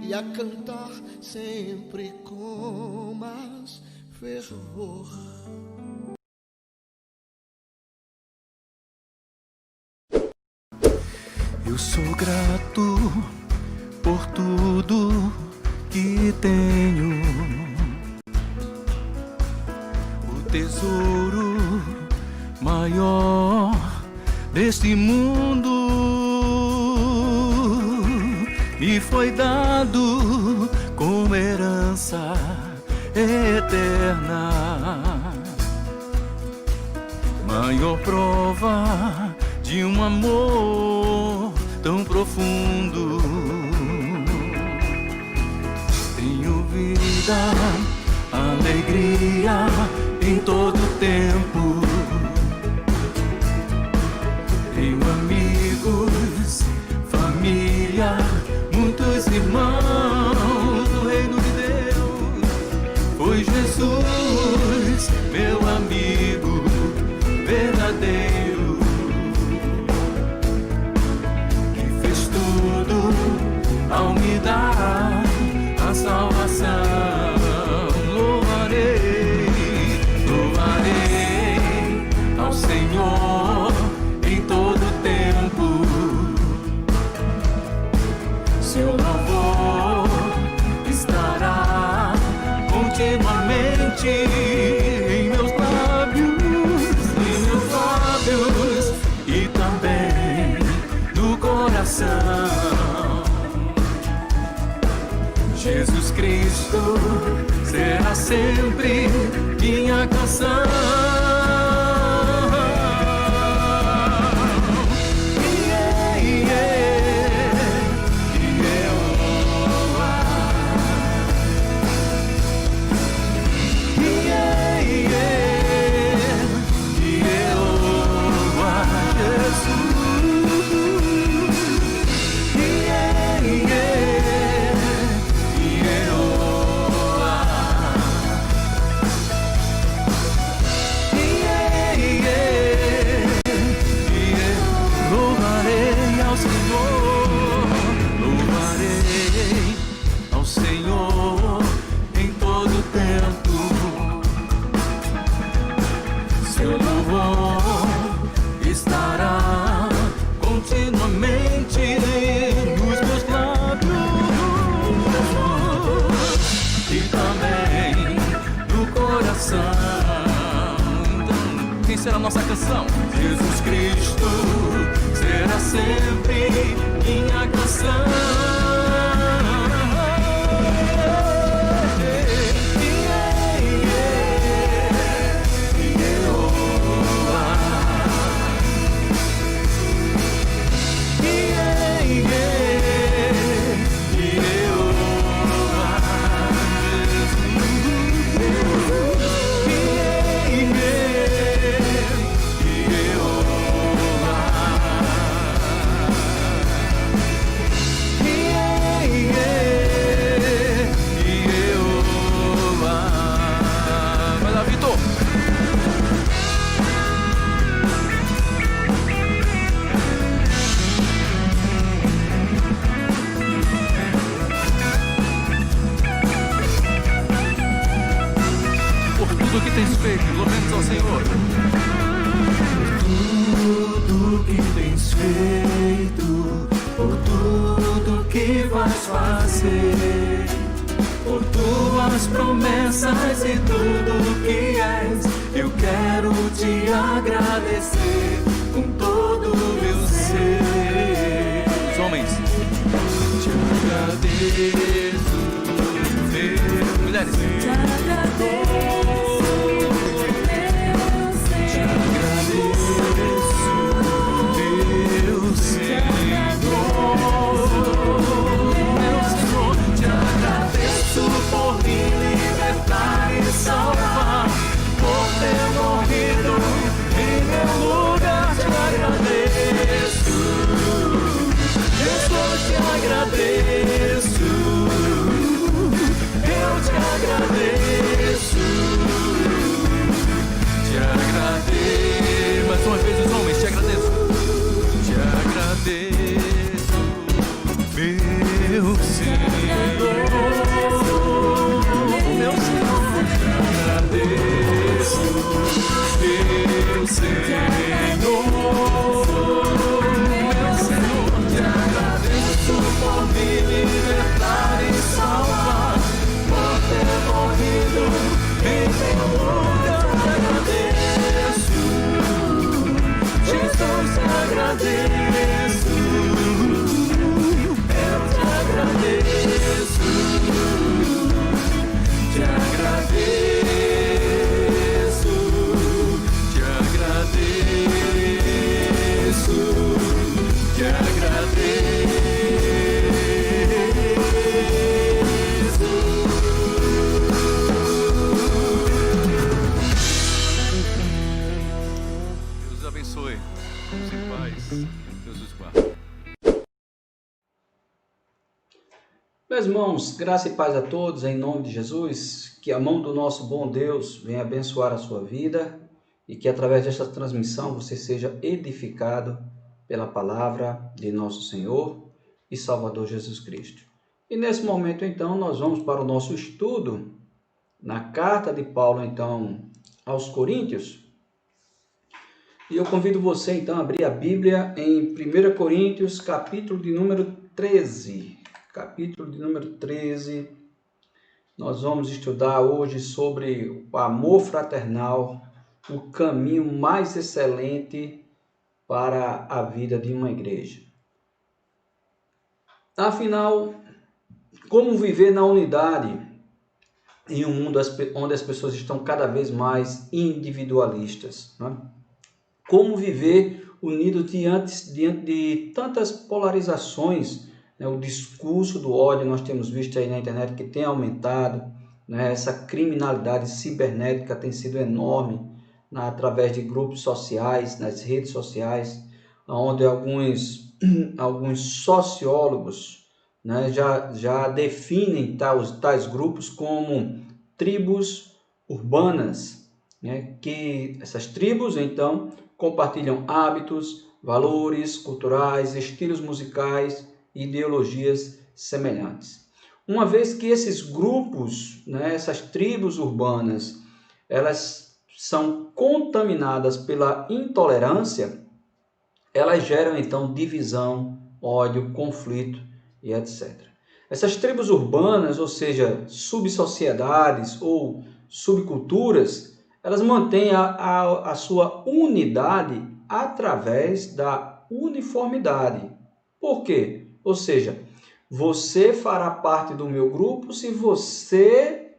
e a cantar sempre com mais fervor. Eu sou grato por tudo que tenho, o tesouro maior deste mundo me foi dado como herança eterna, maior prova de um amor tão profundo. Tenho vida, alegria em todo tempo. Tenho amigos, família, muitos irmãos do reino de Deus. Foi Jesus, meu amigo verdadeiro, que fez tudo ao me dar a salvação. Louvarei, louvarei ao Senhor em todo tempo. Seu louvor estará continuamente em meus lábios e também no coração. Jesus Cristo será sempre minha canção. Quem será a nossa canção? Jesus Cristo será sempre minha canção. Tudo que tens feito, louvemos ao Senhor. Tudo que tens feito, por tudo que vais fazer, por tuas promessas e tudo que és, eu quero te agradecer com todo o meu ser. Os homens, te agradeço, mulheres, te agradeço. Por me libertar e salvar, por ter morrido em meu lugar, te agradeço. Jesus, te agradeço. Eu te agradeço. meu Senhor, te agradeço, meu Senhor, te agradeço por me libertar e salvar, por ter morrido em meu lugar. Te agradeço, Jesus, te agradeço, eu te agradeço, te agradeço, te agradeço, te agradeço. Deus abençoe. Vamos em paz. Deus os guarde. Meus irmãos, graça e paz a todos, em nome de Jesus, que a mão do nosso bom Deus venha abençoar a sua vida e que através desta transmissão você seja edificado pela palavra de nosso Senhor e Salvador Jesus Cristo. E nesse momento, então, nós vamos para o nosso estudo na carta de Paulo, então, aos Coríntios. E eu convido você, então, a abrir a Bíblia em 1 Coríntios, capítulo de número 13. Capítulo de número 13, nós vamos estudar hoje sobre o amor fraternal, o caminho mais excelente para a vida de uma igreja. Afinal, como viver na unidade em um mundo onde as pessoas estão cada vez mais individualistas, né? Como viver unido diante de tantas polarizações, né? O discurso do ódio nós temos visto aí na internet que tem aumentado, né? Essa criminalidade cibernética tem sido enorme, né? Através de grupos sociais, nas redes sociais, onde alguns sociólogos, né? já definem tais grupos como tribos urbanas, né? Que essas tribos, então, compartilham hábitos, valores culturais, estilos musicais e ideologias semelhantes. Uma vez que esses grupos, né, essas tribos urbanas, elas são contaminadas pela intolerância, elas geram então divisão, ódio, conflito e etc. Essas tribos urbanas, ou seja, subsociedades ou subculturas, elas mantêm a sua unidade através da uniformidade. Por quê? Ou seja, você fará parte do meu grupo se você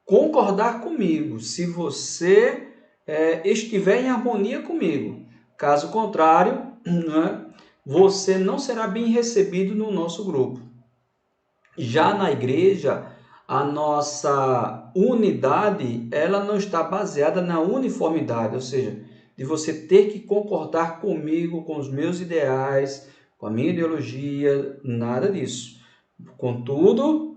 concordar comigo, se você estiver em harmonia comigo. Caso contrário, né, você não será bem recebido no nosso grupo. Já na igreja, a nossa unidade, ela não está baseada na uniformidade, ou seja, de você ter que concordar comigo, com os meus ideais, com a minha ideologia, nada disso. Contudo,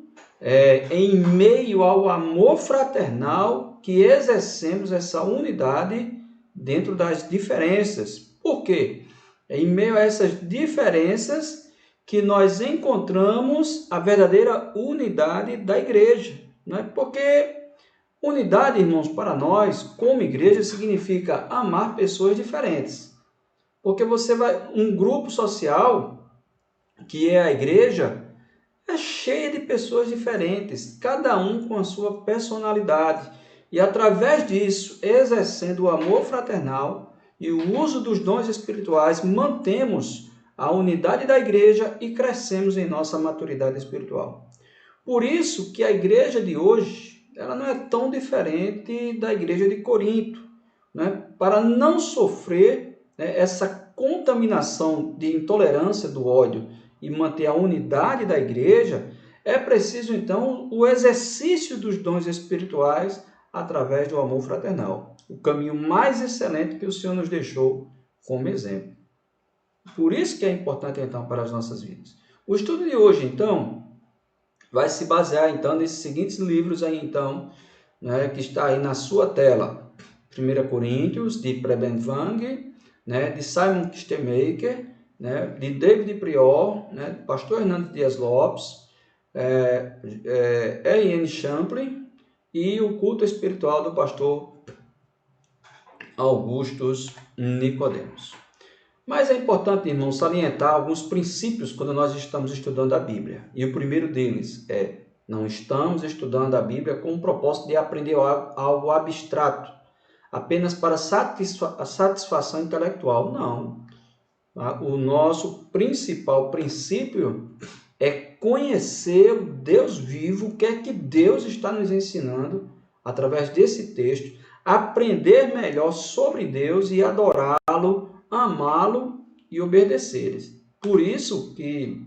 em meio ao amor fraternal que exercemos essa unidade dentro das diferenças. Por quê? É em meio a essas diferenças que nós encontramos a verdadeira unidade da igreja, né? Porque unidade, irmãos, para nós, como igreja, significa amar pessoas diferentes. Porque um grupo social, que é a igreja, é cheia de pessoas diferentes, cada um com a sua personalidade. E através disso, exercendo o amor fraternal e o uso dos dons espirituais, mantemos a unidade da igreja e crescemos em nossa maturidade espiritual. Por isso que a igreja de hoje, ela não é tão diferente da igreja de Corinto, né? Para não sofrer, né, essa contaminação de intolerância do ódio e manter a unidade da igreja, é preciso então o exercício dos dons espirituais através do amor fraternal. O caminho mais excelente que o Senhor nos deixou como exemplo. Por isso que é importante então para as nossas vidas. O estudo de hoje então vai se basear então nesses seguintes livros aí então, né, que está aí na sua tela. 1 Coríntios, de Preben Wang, né, de Simon Kistemaker, né, de David Prior, né, pastor Hernando Dias Lopes, E.N. Champlin e o culto espiritual do pastor Augustus Nicodemos. Mas é importante, irmão, salientar alguns princípios quando nós estamos estudando a Bíblia. E o primeiro deles é: não estamos estudando a Bíblia com o propósito de aprender algo abstrato, apenas para a satisfação intelectual. Não. O nosso principal princípio é conhecer o Deus vivo, o que é que Deus está nos ensinando através desse texto, aprender melhor sobre Deus e adorá-lo, amá-lo e obedecer. Por isso que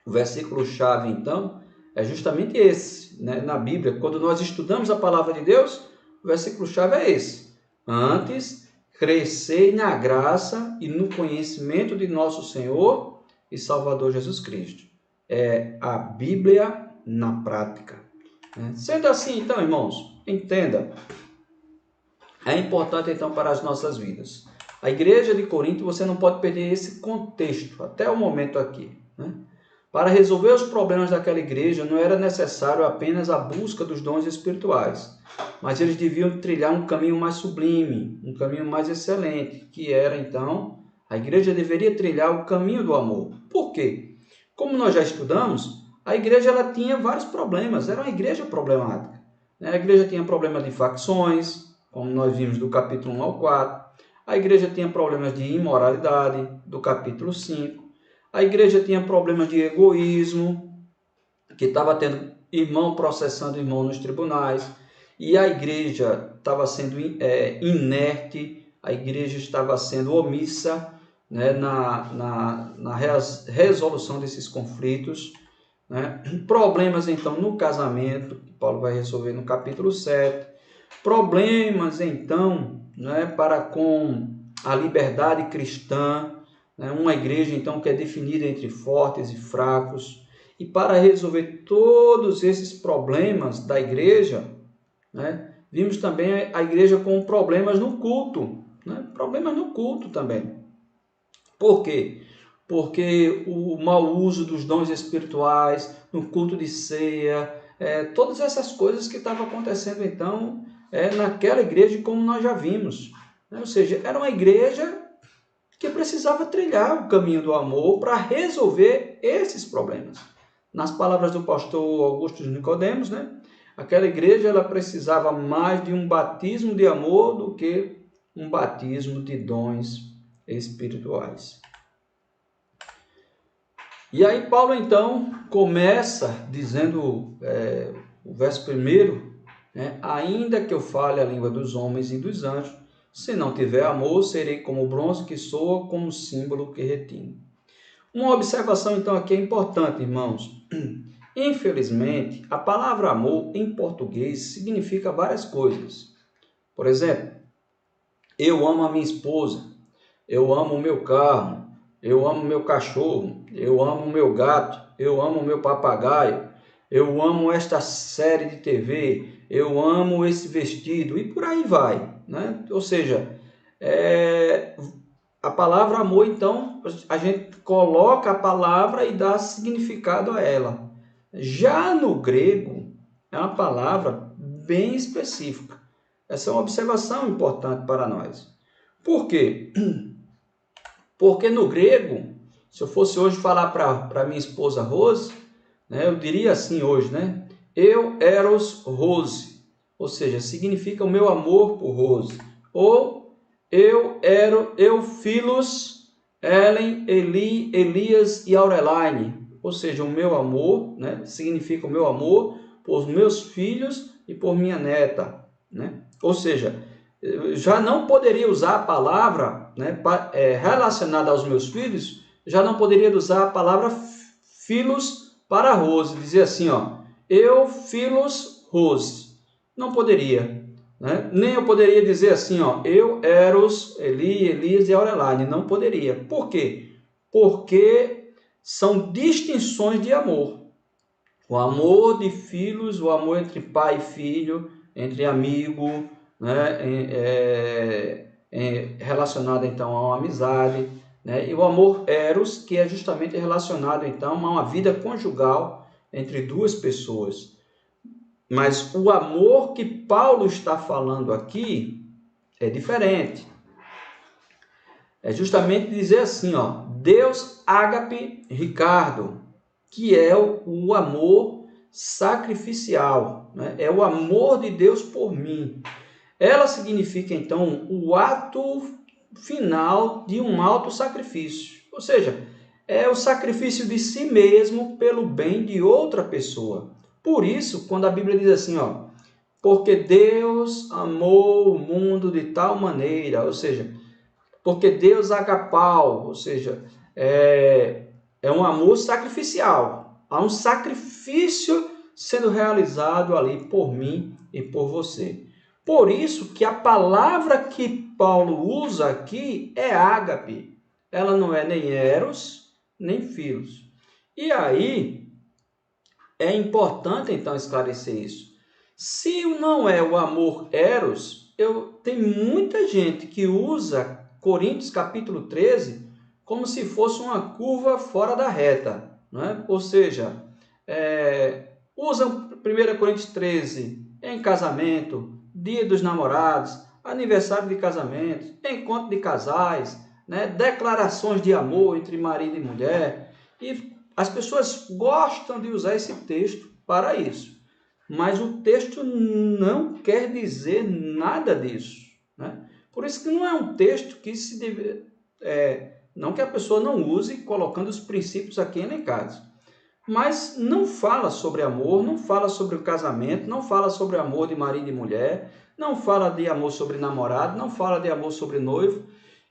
o versículo-chave, então, é justamente esse, né? Na Bíblia, quando nós estudamos a palavra de Deus, o versículo-chave é esse: antes, crescei na graça e no conhecimento de nosso Senhor e Salvador Jesus Cristo. É a Bíblia na prática. Sendo assim, então, irmãos, entenda, é importante, então, para as nossas vidas. A igreja de Corinto, você não pode perder esse contexto, até o momento aqui, né? Para resolver os problemas daquela igreja, não era necessário apenas a busca dos dons espirituais, mas eles deviam trilhar um caminho mais sublime, um caminho mais excelente, que era, então, a igreja deveria trilhar o caminho do amor. Por quê? Como nós já estudamos, a igreja ela tinha vários problemas, era uma igreja problemática. A igreja tinha problemas de facções, como nós vimos do capítulo 1 ao 4. A igreja tinha problemas de imoralidade, do capítulo 5. A igreja tinha problemas de egoísmo, que estava tendo irmão processando irmão nos tribunais. E a igreja estava sendo inerte, a igreja estava sendo omissa, né, na resolução desses conflitos, né? Problemas, então, no casamento, que Paulo vai resolver no capítulo 7. Problemas, então, né, para com a liberdade cristã, né? Uma igreja, então, que é definida entre fortes e fracos. E para resolver todos esses problemas da igreja, né, vimos também a igreja com problemas no culto, né? Problemas no culto também. Por quê? Porque o mau uso dos dons espirituais, no culto de ceia, todas essas coisas que estavam acontecendo, então, naquela igreja, como nós já vimos. Ou seja, era uma igreja que precisava trilhar o caminho do amor para resolver esses problemas. Nas palavras do pastor Augusto Nicodemos, né? Aquela igreja ela precisava mais de um batismo de amor do que um batismo de dons espirituais. E aí Paulo, então, começa dizendo, o verso 1, né? Ainda que eu fale a língua dos homens e dos anjos, se não tiver amor, serei como o bronze que soa, como símbolo que retine. Uma observação, então, aqui é importante, irmãos. Infelizmente, a palavra amor, em português, significa várias coisas. Por exemplo, eu amo a minha esposa, eu amo o meu carro, eu amo o meu cachorro, eu amo o meu gato, eu amo o meu papagaio, eu amo esta série de TV, eu amo esse vestido, e por aí vai, né? Ou seja, a palavra amor, então, a gente coloca a palavra e dá significado a ela. Já no grego, é uma palavra bem específica. Essa é uma observação importante para nós. Por quê? Porque no grego, se eu fosse hoje falar para minha esposa Rose, né, eu diria assim hoje, né? Eu eros Rose, ou seja, significa o meu amor por Rose. Ou eu filos Ellen, Eli, Elias e Aureline, ou seja, o meu amor, né, significa o meu amor por meus filhos e por minha neta, né? Ou seja, eu já não poderia usar a palavra, né, relacionada aos meus filhos, já não poderia usar a palavra filos para Rose, dizer assim, ó, eu filos Rose, não poderia, né? Nem eu poderia dizer assim, ó, eu eros Eli, Elias e Aureline, não poderia. Por quê? Porque são distinções de amor. O amor de filhos, o amor entre pai e filho, entre amigo, né, relacionado então a uma amizade, né, e o amor eros, que é justamente relacionado então a uma vida conjugal entre duas pessoas. Mas o amor que Paulo está falando aqui é diferente. É justamente dizer assim, ó, Deus ágape Ricardo, que é o amor sacrificial, né? É o amor de Deus por mim. Ela significa, então, o ato final de um auto-sacrifício. Ou seja, é o sacrifício de si mesmo pelo bem de outra pessoa. Por isso, quando a Bíblia diz assim, ó, porque Deus amou o mundo de tal maneira, ou seja, porque Deus agapau, ou seja, é um amor sacrificial. Há um sacrifício sendo realizado ali por mim e por você. Por isso que a palavra que Paulo usa aqui é ágape. Ela não é nem eros, nem filos. E aí, é importante então esclarecer isso. Se não é o amor eros, tem muita gente que usa Coríntios capítulo 13 como se fosse uma curva fora da reta, né? Ou seja, usam 1 Coríntios 13 em casamento, dia dos namorados, aniversário de casamento, encontro de casais, né? Declarações de amor entre marido e mulher. E as pessoas gostam de usar esse texto para isso. Mas o texto não quer dizer nada disso, né? Por isso que não é um texto que se deve, não que a pessoa não use colocando os princípios aqui elencados. Mas não fala sobre amor, não fala sobre o casamento, não fala sobre amor de marido e mulher, não fala de amor sobre namorado, não fala de amor sobre noivo.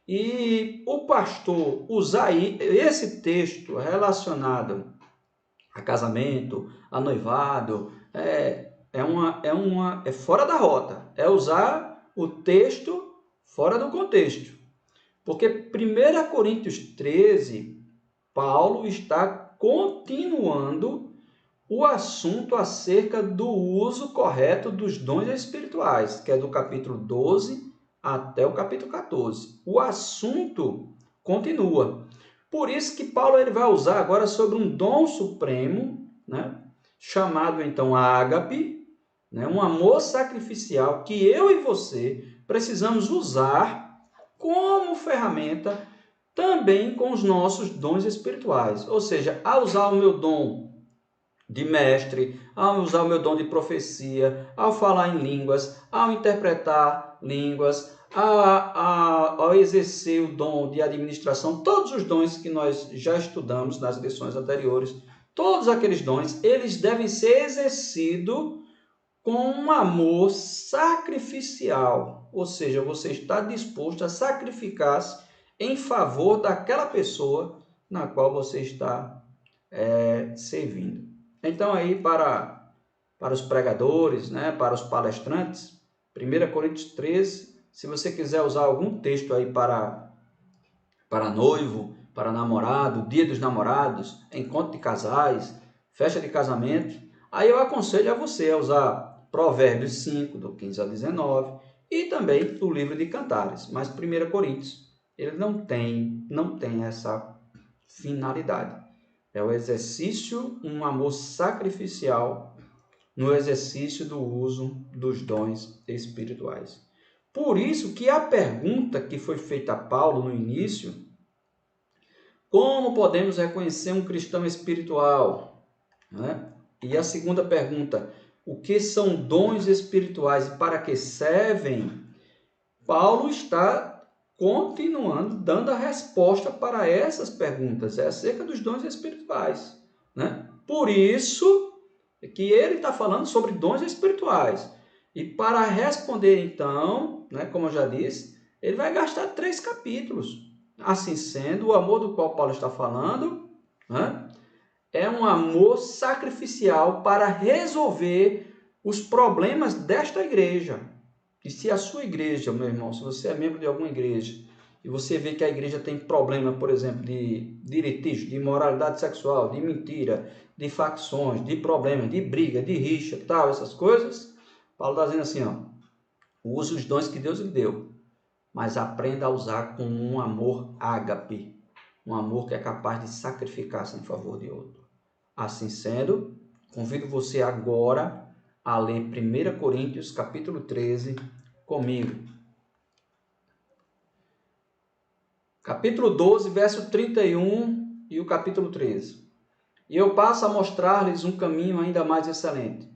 E o pastor usar esse texto relacionado a casamento, a noivado, é fora da rota. É usar o texto fora do contexto. Porque 1 Coríntios 13, Paulo está continuando o assunto acerca do uso correto dos dons espirituais, que é do capítulo 12 até o capítulo 14. O assunto continua. Por isso que Paulo ele vai usar agora sobre um dom supremo, né, chamado então ágape, né, um amor sacrificial que eu e você precisamos usar como ferramenta também com os nossos dons espirituais. Ou seja, ao usar o meu dom de mestre, ao usar o meu dom de profecia, ao falar em línguas, ao interpretar línguas, ao exercer o dom de administração, todos os dons que nós já estudamos nas lições anteriores, todos aqueles dons, eles devem ser exercidos com um amor sacrificial, ou seja, você está disposto a sacrificar-se em favor daquela pessoa na qual você está servindo. Então, aí para os pregadores, né, para os palestrantes, 1 Coríntios 13, se você quiser usar algum texto aí para noivo, para namorado, dia dos namorados, encontro de casais, festa de casamento, aí eu aconselho a você a usar Provérbios 5, do 15 a 19, e também o livro de Cantares. Mas 1 Coríntios, ele não tem essa finalidade. É o exercício, um amor sacrificial no exercício do uso dos dons espirituais. Por isso que a pergunta que foi feita a Paulo no início, como podemos reconhecer um cristão espiritual? Né? E a segunda pergunta, o que são dons espirituais e para que servem? Paulo está continuando dando a resposta para essas perguntas, é acerca dos dons espirituais, né? Por isso que ele está falando sobre dons espirituais. E para responder, então, né, como eu já disse, ele vai gastar 3 capítulos. Assim sendo, o amor do qual Paulo está falando, né, é um amor sacrificial para resolver os problemas desta igreja. E se a sua igreja, meu irmão, se você é membro de alguma igreja, e você vê que a igreja tem problema, por exemplo, de litígio, de imoralidade sexual, de mentira, de facções, de problemas, de briga, de rixa, tal, essas coisas, Paulo está dizendo assim, ó, use os dons que Deus lhe deu, mas aprenda a usar com um amor ágape, um amor que é capaz de sacrificar-se em favor de outro. Assim sendo, Convido você agora a ler 1 Coríntios, capítulo 13, comigo. Capítulo 12, verso 31 e o capítulo 13. E eu passo a mostrar-lhes um caminho ainda mais excelente.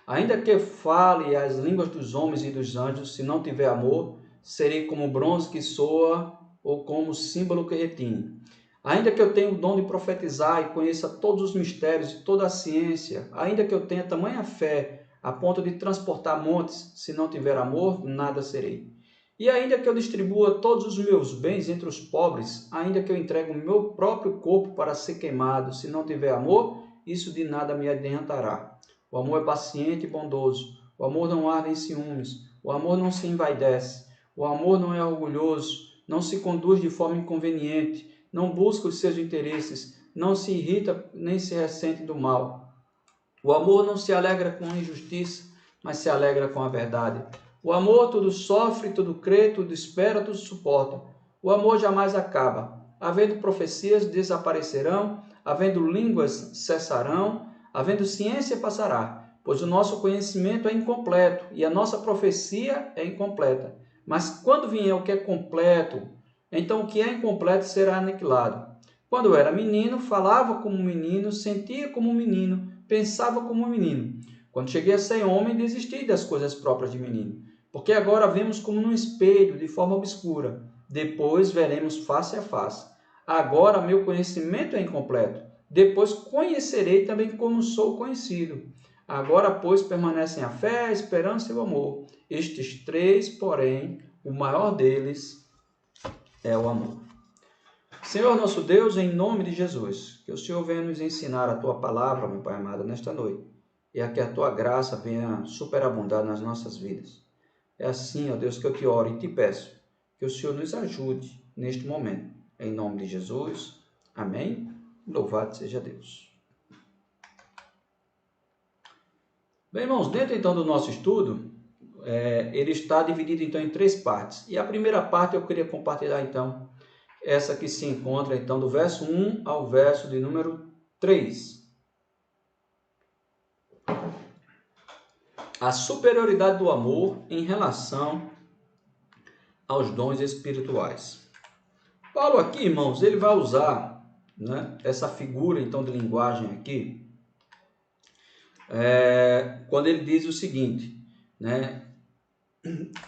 Ainda que fale as línguas dos homens e dos anjos, se não tiver amor, serei como bronze que soa ou como símbolo que retine. Ainda que eu tenha o dom de profetizar e conheça todos os mistérios e toda a ciência, ainda que eu tenha tamanha fé a ponto de transportar montes, se não tiver amor, nada serei. E ainda que eu distribua todos os meus bens entre os pobres, ainda que eu entregue o meu próprio corpo para ser queimado, se não tiver amor, isso de nada me adiantará. O amor é paciente e bondoso. O amor não arde em ciúmes. O amor não se envaidece. O amor não é orgulhoso. Não se conduz de forma inconveniente. Não busca os seus interesses. Não se irrita nem se ressente do mal. O amor não se alegra com a injustiça, mas se alegra com a verdade. O amor tudo sofre, tudo crê, tudo espera, tudo suporta. O amor jamais acaba. Havendo profecias, desaparecerão. Havendo línguas, cessarão. Havendo ciência, passará. Pois o nosso conhecimento é incompleto e a nossa profecia é incompleta. Mas quando vier o que é completo, então o que é incompleto será aniquilado. Quando eu era menino, falava como um menino, sentia como um menino, pensava como um menino. Quando cheguei a ser homem, desisti das coisas próprias de menino. Porque agora vemos como num espelho, de forma obscura. Depois veremos face a face. Agora meu conhecimento é incompleto. Depois conhecerei também como sou conhecido. Agora, pois, permanecem a fé, a esperança e o amor. Estes três, porém, o maior deles é o amor. Senhor nosso Deus, em nome de Jesus, que o Senhor venha nos ensinar a Tua palavra, meu Pai amado, nesta noite. E a que a Tua graça venha superabundar nas nossas vidas. É assim, ó Deus, que eu te oro e te peço que o Senhor nos ajude neste momento. Em nome de Jesus. Amém. Louvado seja Deus. Bem, irmãos, dentro então do nosso estudo, ele está dividido então em 3 partes. E a primeira parte eu queria compartilhar então, essa que se encontra então do verso 1 ao verso de número 3. A superioridade do amor em relação aos dons espirituais. Paulo aqui, irmãos, ele vai usar, né, essa figura então de linguagem aqui, quando ele diz o seguinte, né,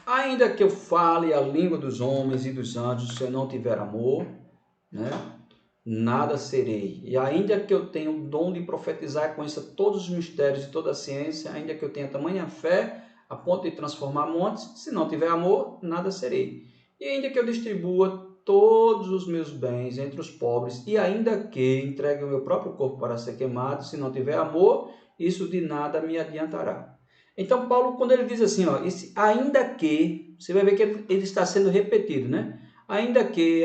ainda que eu fale a língua dos homens e dos anjos, se eu não tiver amor, né, nada serei. E ainda que eu tenha o dom de profetizar e conheça todos os mistérios e toda a ciência, ainda que eu tenha tamanha fé a ponto de transformar montes, se não tiver amor, nada serei. E ainda que eu distribua todos os meus bens entre os pobres, e ainda que entregue o meu próprio corpo para ser queimado, se não tiver amor, isso de nada me adiantará. Então, Paulo, quando ele diz assim, ó, esse ainda que, você vai ver que ele está sendo repetido, né? Ainda que,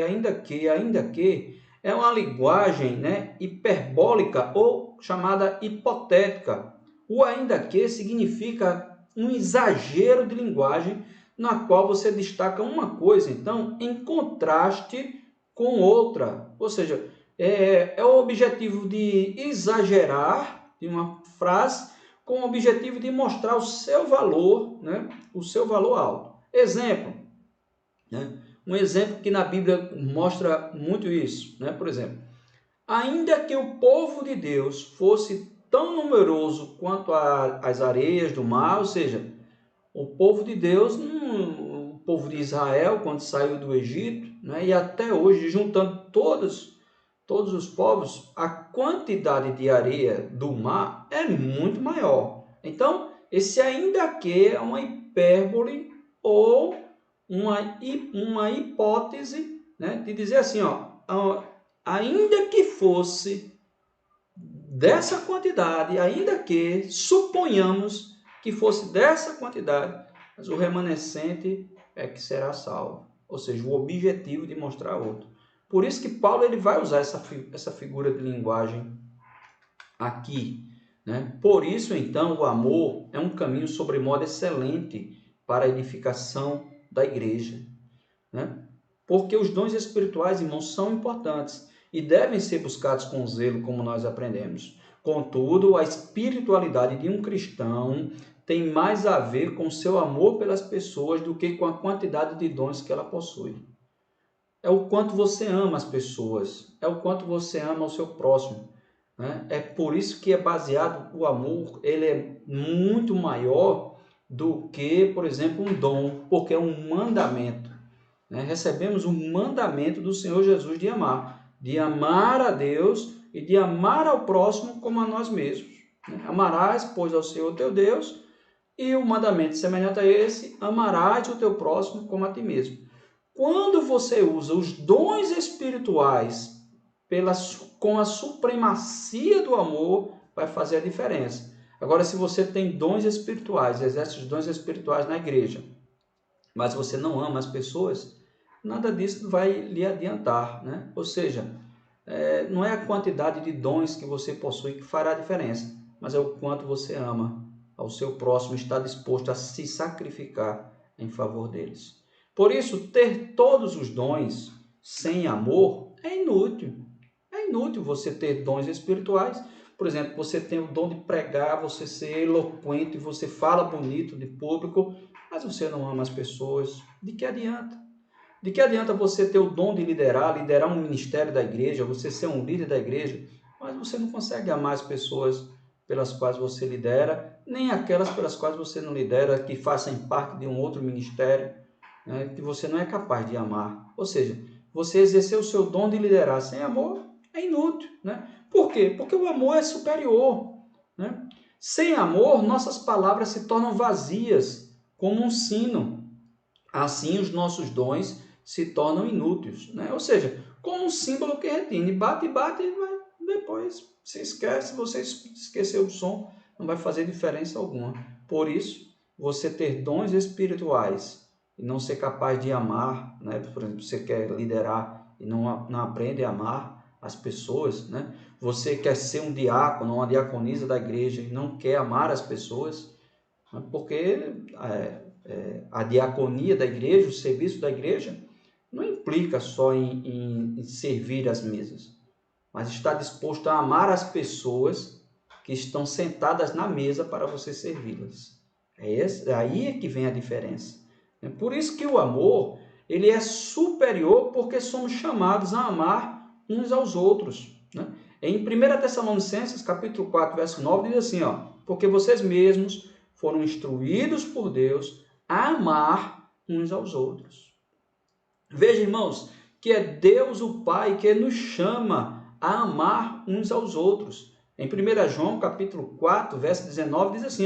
é uma linguagem, né, hiperbólica ou chamada hipotética. O ainda que significa um exagero de linguagem na qual você destaca uma coisa, então, em contraste com outra. Ou seja, é o objetivo de exagerar de uma frase com o objetivo de mostrar o seu valor, né? O seu valor alto. Exemplo, né? Um exemplo que na Bíblia mostra muito isso, né? Por exemplo, ainda que o povo de Deus fosse tão numeroso quanto as areias do mar, ou seja, o povo de Deus, o povo de Israel, quando saiu do Egito, né? E até hoje, juntando todos os povos, a quantidade de areia do mar é muito maior. Então, esse ainda que é uma hipérbole ou uma hipótese, né, de dizer assim, ó, ainda que fosse dessa quantidade, ainda que suponhamos que fosse dessa quantidade, mas o remanescente é que será salvo. Ou seja, o objetivo de mostrar outro. Por isso que Paulo ele vai usar essa figura de linguagem aqui, né? Por isso, então, o amor é um caminho sobremodo excelente para a edificação da igreja, né? Porque os dons espirituais, irmãos, são importantes e devem ser buscados com zelo, como nós aprendemos. Contudo, a espiritualidade de um cristão tem mais a ver com seu amor pelas pessoas do que com a quantidade de dons que ela possui. É o quanto você ama as pessoas, é o quanto você ama o seu próximo, né? É por isso que é baseado, o amor, ele é muito maior do que, por exemplo, um dom, porque é um mandamento, né? Recebemos um mandamento do Senhor Jesus de amar a Deus e de amar ao próximo como a nós mesmos, né? Amarás, pois, ao Senhor teu Deus, e o mandamento semelhante a esse, amarás o teu próximo como a ti mesmo. Quando você usa os dons espirituais com a supremacia do amor, vai fazer a diferença. Agora, se você tem dons espirituais, exerce os dons espirituais na igreja, mas você não ama as pessoas, nada disso vai lhe adiantar, né? Ou seja, não é a quantidade de dons que você possui que fará a diferença, mas é o quanto você ama ao seu próximo, está disposto a se sacrificar em favor deles. Por isso, ter todos os dons sem amor é inútil. É inútil você ter dons espirituais. Por exemplo, você tem o dom de pregar, você ser eloquente, você fala bonito de público, mas você não ama as pessoas. De que adianta? De que adianta você ter o dom de liderar um ministério da igreja, você ser um líder da igreja, mas você não consegue amar as pessoas pelas quais você lidera, nem aquelas pelas quais você não lidera, que fazem parte de um outro ministério, né, que você não é capaz de amar. Ou seja, você exercer o seu dom de liderar sem amor é inútil, né? Por quê? Porque o amor é superior, né? Sem amor, nossas palavras se tornam vazias, como um sino. Assim, os nossos dons se tornam inúteis, né? Ou seja, como um símbolo que retine, bate, bate e vai, depois se esquece, você esqueceu o som, não vai fazer diferença alguma. Por isso, você ter dons espirituais e não ser capaz de amar, né? Por exemplo, você quer liderar e não aprende a amar as pessoas, né? Você quer ser um diácono, uma diaconisa da igreja e não quer amar as pessoas, né? Porque a diaconia da igreja, o serviço da igreja, não implica só em servir as mesas, mas estar disposto a amar as pessoas que estão sentadas na mesa para você servi-las. Aí é que vem a diferença. Por isso que o amor, ele é superior, porque somos chamados a amar uns aos outros, né? Em 1 Tessalonicenses, capítulo 4, verso 9, diz assim, porque vocês mesmos foram instruídos por Deus a amar uns aos outros. Veja, irmãos, que é Deus o Pai que nos chama a amar uns aos outros. Em 1 João, capítulo 4, verso 19, diz assim,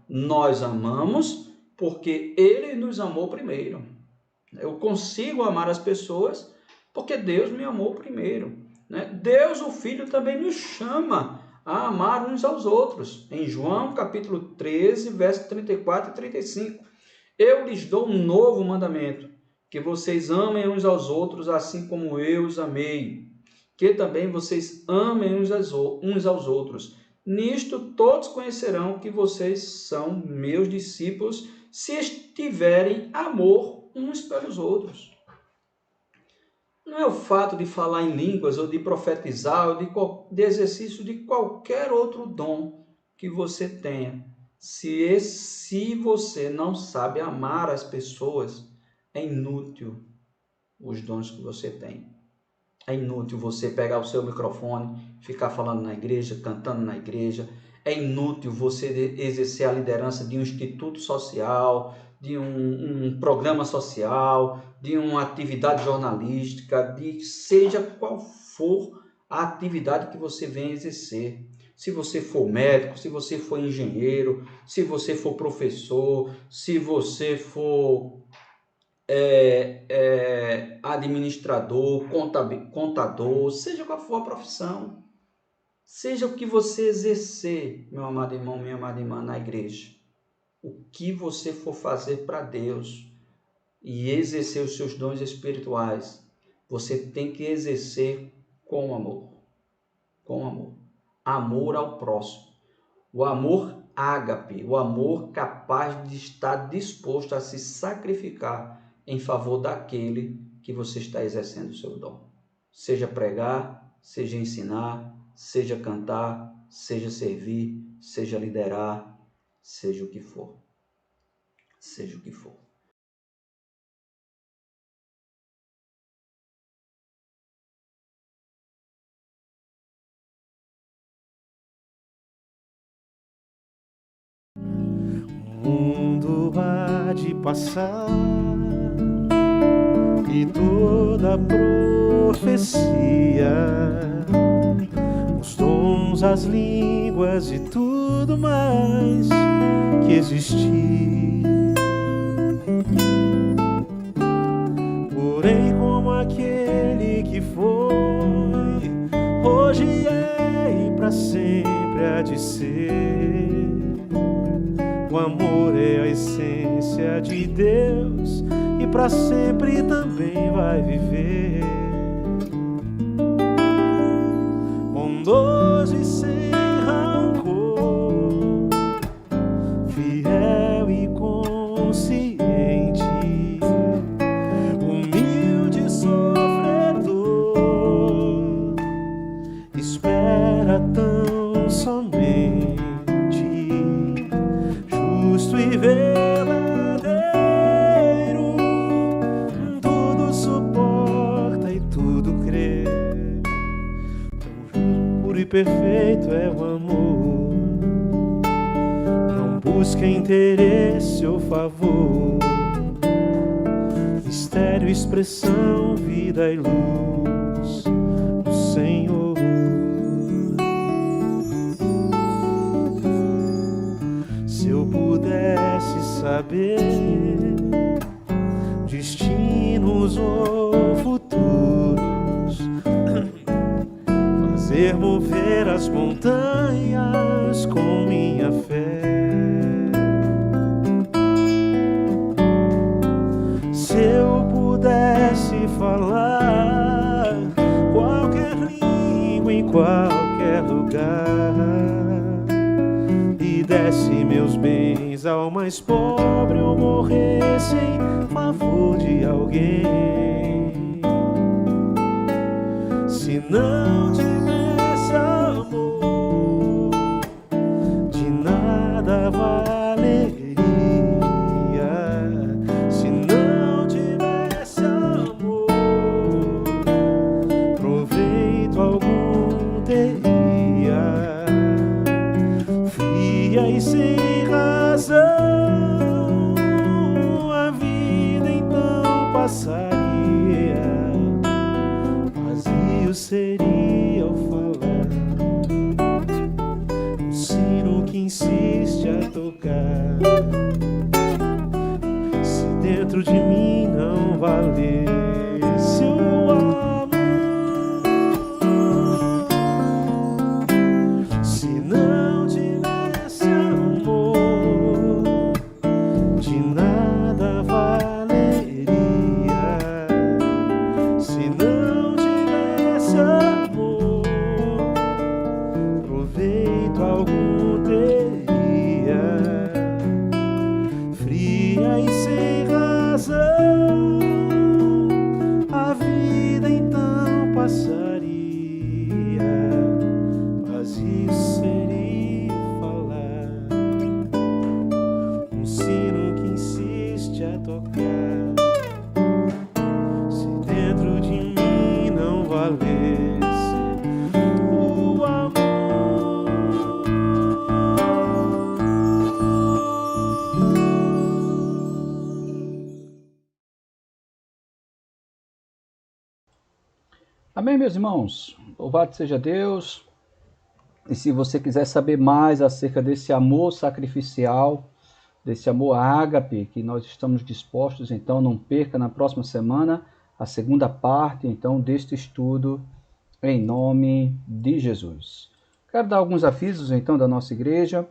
nós amamos porque Ele nos amou primeiro. Eu consigo amar as pessoas porque Deus me amou primeiro, né? Deus, o Filho, também nos chama a amar uns aos outros. Em João, capítulo 13, verso 34 e 35. Eu lhes dou um novo mandamento, que vocês amem uns aos outros, assim como eu os amei. Que também vocês amem uns aos outros. Nisto todos conhecerão que vocês são meus discípulos, se tiverem amor uns pelos outros. Não é o fato de falar em línguas, ou de profetizar, ou de exercício de qualquer outro dom que você tenha. Se você não sabe amar as pessoas, é inútil os dons que você tem. É inútil você pegar o seu microfone, ficar falando na igreja, cantando na igreja. É inútil você exercer a liderança de um instituto social, de um programa social, de uma atividade jornalística, de seja qual for a atividade que você venha exercer. Se você for médico, se você for engenheiro, se você for professor, se você for administrador, contador, seja qual for a profissão, seja o que você exercer, meu amado irmão, minha amada irmã, na igreja, o que você for fazer para Deus e exercer os seus dons espirituais, você tem que exercer com amor. Com amor. Amor ao próximo. O amor ágape, o amor capaz de estar disposto a se sacrificar em favor daquele que você está exercendo o seu dom. Seja pregar, seja ensinar, seja cantar, seja servir, seja liderar, seja o que for. Seja o que for. O mundo há de passar e toda profecia, os dons, as línguas e tudo mais que existir. Porém, como aquele que foi, hoje é e para sempre há de ser. O amor é a essência de Deus e para sempre também vai viver. Bondoso e sem rancor, fiel e consciente, humilde e sofredor, espera tão somente, justo e verdadeiro, tudo suporta e tudo crê. Tão justo, puro e perfeito é o amor, não busca interesse ou favor, mistério, expressão, vida e luz do Senhor. Se eu pudesse saber destinos ou futuros, fazer mover as montanhas com minha fé. Se eu pudesse falar qualquer língua em qualquer lugar e desse meus bens ao mais pobre ou morresse em favor de alguém, se não tivesse amor, de nada valeria. Se não tivesse amor, proveito algum teria. Fria e sem razão, a vida então passaria. Vazio seria ao falar, um sino que insiste a tocar. Se dentro de mim não valesse o amor, se não tivesse amor, de nada valeria. Se não tivesse amor, proveito algum teria. Fria e sem razão, a vida então passaria. Vazio seria falar, um sino que insiste a tocar. Se dentro de mim não valesse o amor. Amém, meus irmãos? Louvado seja Deus. E se você quiser saber mais acerca desse amor sacrificial, desse amor ágape, que nós estamos dispostos, então não perca na próxima semana a segunda parte, então, deste estudo, em nome de Jesus. Quero dar alguns avisos, então, da nossa igreja.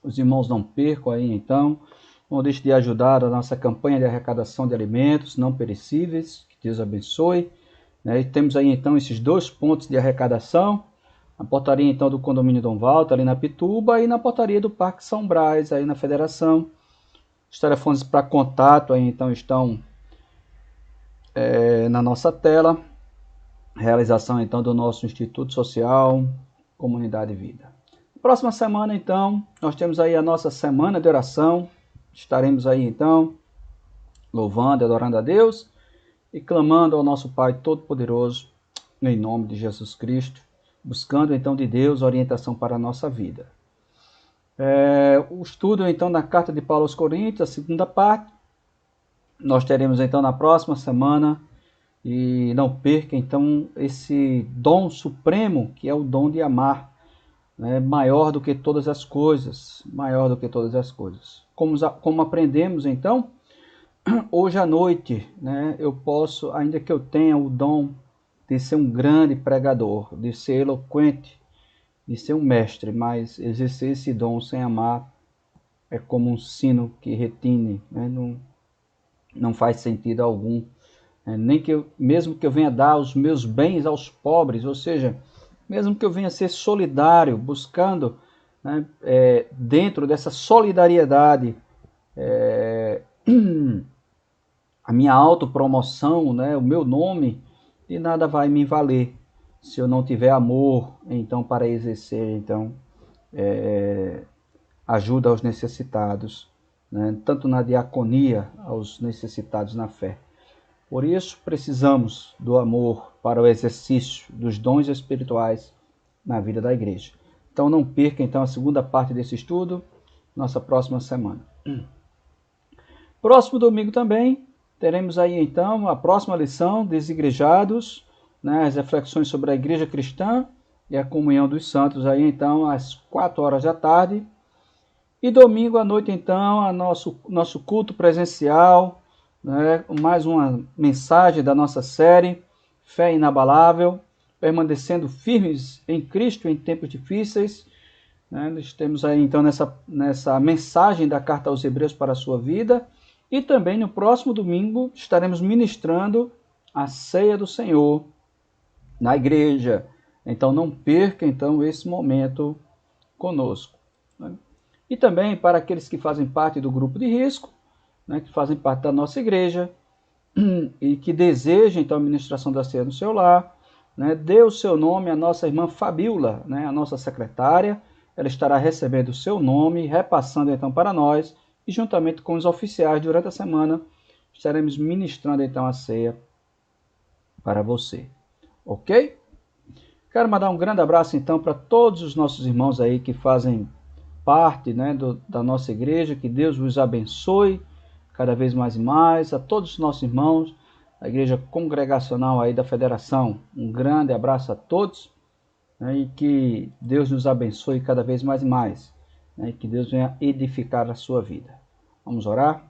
Os irmãos não percam aí, então. Não deixe de ajudar a nossa campanha de arrecadação de alimentos não perecíveis. Que Deus abençoe. E temos aí, então, esses 2 pontos de arrecadação. Na portaria, então, do condomínio Dom Walter, ali na Pituba, e na portaria do Parque São Brás, aí na Federação. Os telefones para contato aí, então, estão na nossa tela. Realização, então, do nosso Instituto Social, Comunidade Vida. Próxima semana, então, nós temos aí a nossa semana de oração. Estaremos aí, então, louvando e adorando a Deus e clamando ao nosso Pai Todo-Poderoso, em nome de Jesus Cristo, buscando, então, de Deus orientação para a nossa vida. O estudo, então, da Carta de Paulo aos Coríntios, a segunda parte, nós teremos, então, na próxima semana. E não perca, então, esse dom supremo, que é o dom de amar, né? Maior do que todas as coisas, maior do que todas as coisas. Como aprendemos, então, hoje à noite, né, eu posso, ainda que eu tenha o dom de ser um grande pregador, de ser eloquente, de ser um mestre, mas exercer esse dom sem amar é como um sino que retine, né? Não faz sentido algum. Nem que mesmo que eu venha dar os meus bens aos pobres, ou seja, mesmo que eu venha ser solidário, buscando, né, dentro dessa solidariedade, a minha autopromoção, né, o meu nome, de nada vai me valer se eu não tiver amor, então, para exercer, então, ajuda aos necessitados, né, tanto na diaconia aos necessitados na fé. Por isso, precisamos do amor para o exercício dos dons espirituais na vida da igreja. Então, não perca, então, a segunda parte desse estudo, nossa próxima semana. Próximo domingo também, teremos aí, então, a próxima lição, Desigrejados, né, as reflexões sobre a igreja cristã e a comunhão dos santos, aí, então, às 4 horas da tarde. E domingo à noite, então, nosso culto presencial, né, mais uma mensagem da nossa série Fé Inabalável, permanecendo firmes em Cristo em tempos difíceis, né? Nós temos aí então nessa mensagem da carta aos Hebreus para a sua vida, e também no próximo domingo estaremos ministrando a ceia do Senhor na igreja. Então não perca então esse momento conosco, né? E também para aqueles que fazem parte do grupo de risco, né, que fazem parte da nossa igreja e que desejam então a ministração da ceia no seu lar, né, dê o seu nome à nossa irmã Fabíola, né, a nossa secretária. Ela estará recebendo o seu nome, repassando então para nós, e juntamente com os oficiais durante a semana estaremos ministrando então a ceia para você, ok? Quero mandar um grande abraço então para todos os nossos irmãos aí que fazem parte, né, da nossa igreja. Que Deus vos abençoe cada vez mais e mais. A todos os nossos irmãos da igreja congregacional aí da Federação, um grande abraço a todos, né, e que Deus nos abençoe cada vez mais e mais, né, e que Deus venha edificar a sua vida. Vamos orar?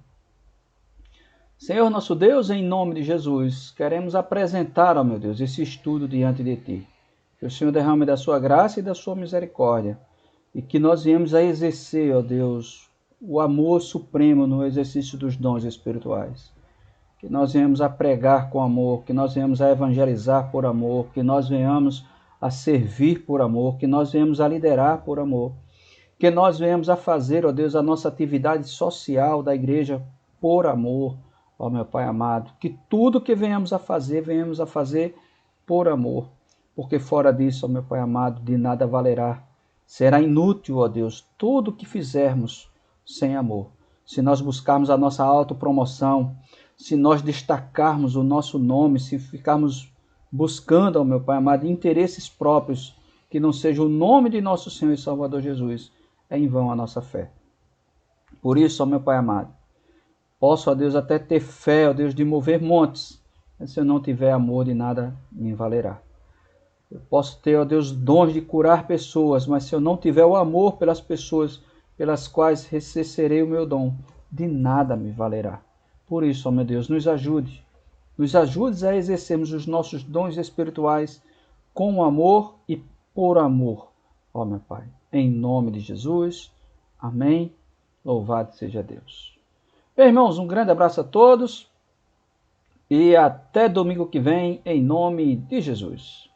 Senhor nosso Deus, em nome de Jesus, queremos apresentar, ó meu Deus, esse estudo diante de Ti. Que o Senhor derrame da sua graça e da sua misericórdia, e que nós venhamos a exercer, ó Deus, o amor supremo no exercício dos dons espirituais. Que nós venhamos a pregar com amor, que nós venhamos a evangelizar por amor, que nós venhamos a servir por amor, que nós venhamos a liderar por amor, que nós venhamos a fazer, ó Deus, a nossa atividade social da igreja por amor, ó meu Pai amado. Que tudo que venhamos a fazer por amor, porque fora disso, ó meu Pai amado, de nada valerá. Será inútil, ó Deus, tudo que fizermos sem amor. Se nós buscarmos a nossa autopromoção, se nós destacarmos o nosso nome, se ficarmos buscando, ó meu Pai amado, interesses próprios, que não seja o nome de nosso Senhor e Salvador Jesus, é em vão a nossa fé. Por isso, ó meu Pai amado, posso, ó Deus, até ter fé, ó Deus, de mover montes, mas se eu não tiver amor, de nada me valerá. Eu posso ter, ó Deus, dons de curar pessoas, mas se eu não tiver o amor pelas pessoas pelas quais exercerei o meu dom, de nada me valerá. Por isso, ó meu Deus, nos ajudes a exercermos os nossos dons espirituais com amor e por amor, ó meu Pai. Em nome de Jesus, amém. Louvado seja Deus. Bem, irmãos, um grande abraço a todos e até domingo que vem, em nome de Jesus.